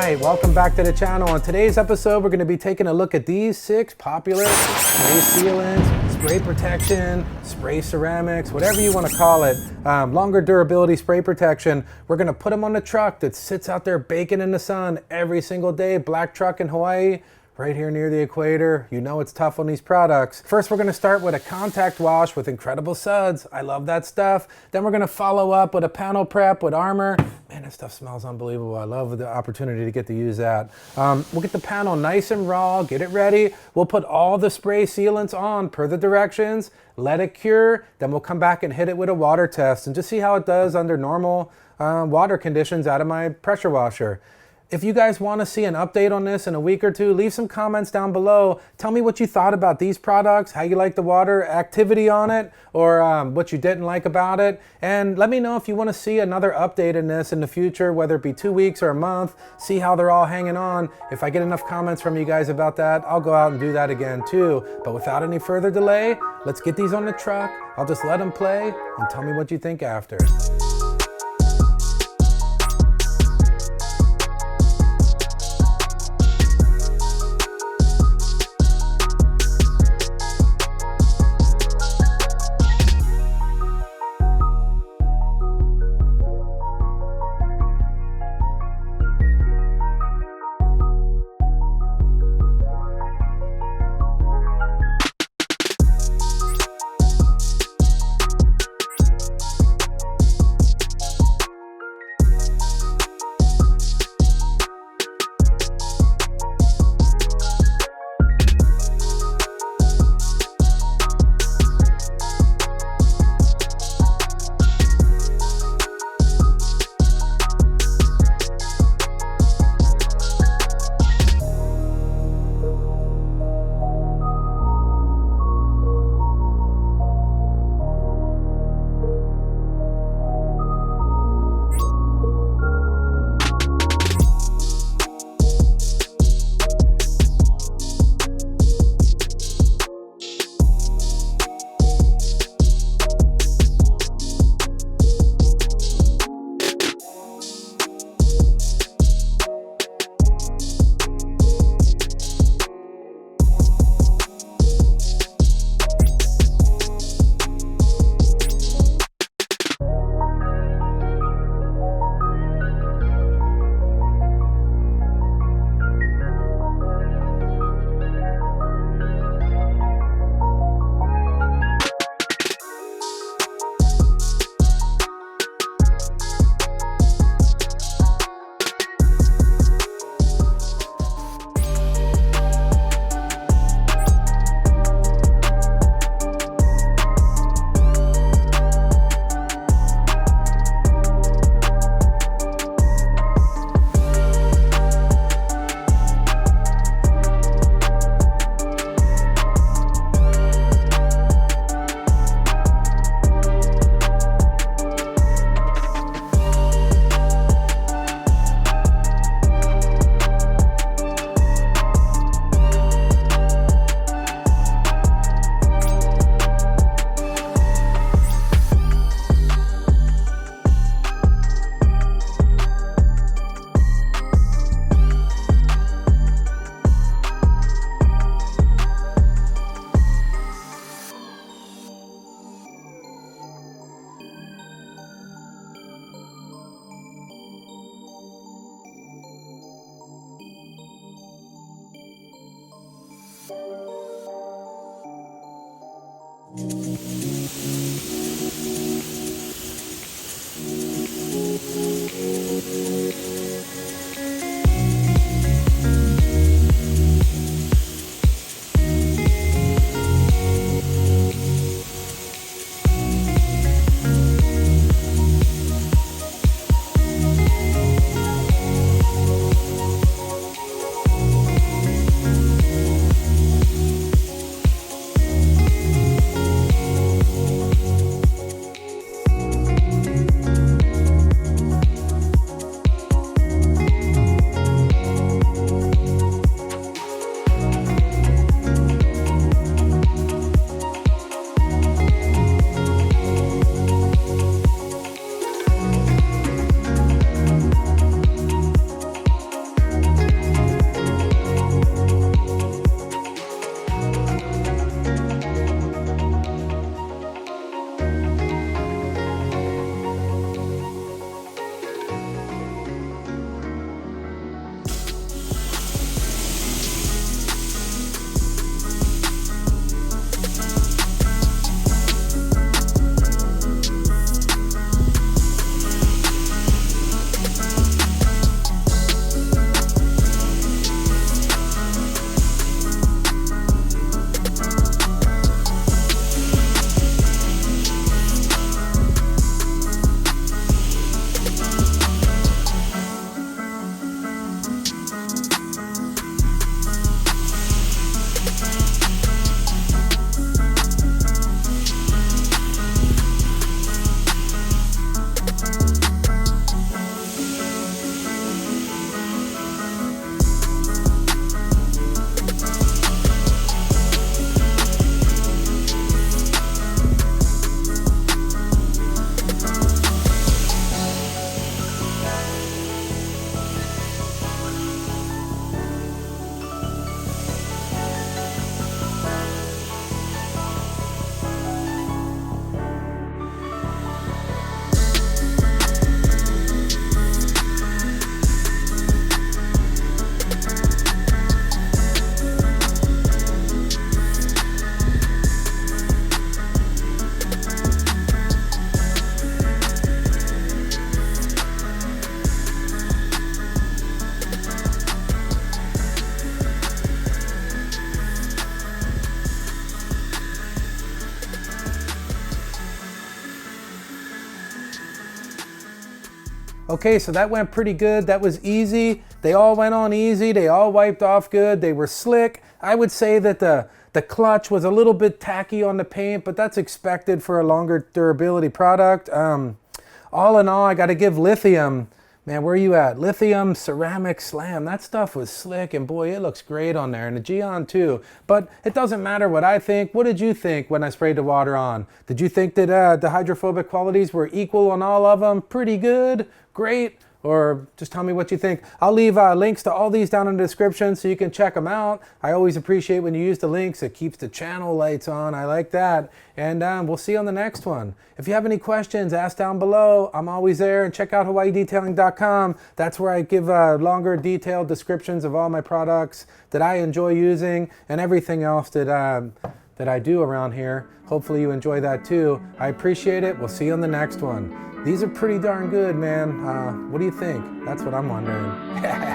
right, welcome back to the channel. On today's episode, we're going to be taking a look at these 6 popular spray sealants, spray protection, spray ceramics, whatever you want to call it, longer durability spray protection. We're going to put them on the truck that sits out there baking in the sun every single day. Black truck in Hawaii, right here near the equator. You know it's tough on these products. First, we're gonna start with a contact wash with incredible suds. I love that stuff. Then we're gonna follow up with a panel prep with Armor. Man, that stuff smells unbelievable. I love the opportunity to get to use that. We'll get the panel nice and raw, get it ready. We'll put all the spray sealants on per the directions, let it cure, then we'll come back and hit it with a water test and just see how it does under normal water conditions out of my pressure washer. If you guys want to see an update on this in a week or two, leave some comments down below. Tell me what you thought about these products, how you like the water activity on it, or what you didn't like about it. And let me know if you want to see another update in this in the future, whether it be 2 weeks or a month, see how they're all hanging on. If I get enough comments from you guys about that, I'll go out and do that again too. But without any further delay, let's get these on the truck. I'll just let them play and tell me what you think after. Okay, so that went pretty good. That was easy. They all went on easy. They all wiped off good. They were slick. I would say that the clutch was a little bit tacky on the paint, but that's expected for a longer durability product. All in all, I got to give Lithium. Man, where are you at? Lithium Ceramic Slam. That stuff was slick, and boy, it looks great on there. And the Geon too. But it doesn't matter what I think. What did you think when I sprayed the water on? Did you think that the hydrophobic qualities were equal on all of them? Pretty good? Great? Or just tell me what you think. I'll leave links to all these down in the description so you can check them out. I always appreciate when you use the links. It keeps the channel lights on. I like that. And we'll see you on the next one. If you have any questions, ask down below. I'm always there. And check out HawaiiDetailing.com. That's where I give longer, detailed descriptions of all my products that I enjoy using and everything else that I do around here. Hopefully you enjoy that too. I appreciate it. We'll see you on the next one. These are pretty darn good, man. What do you think? That's what I'm wondering.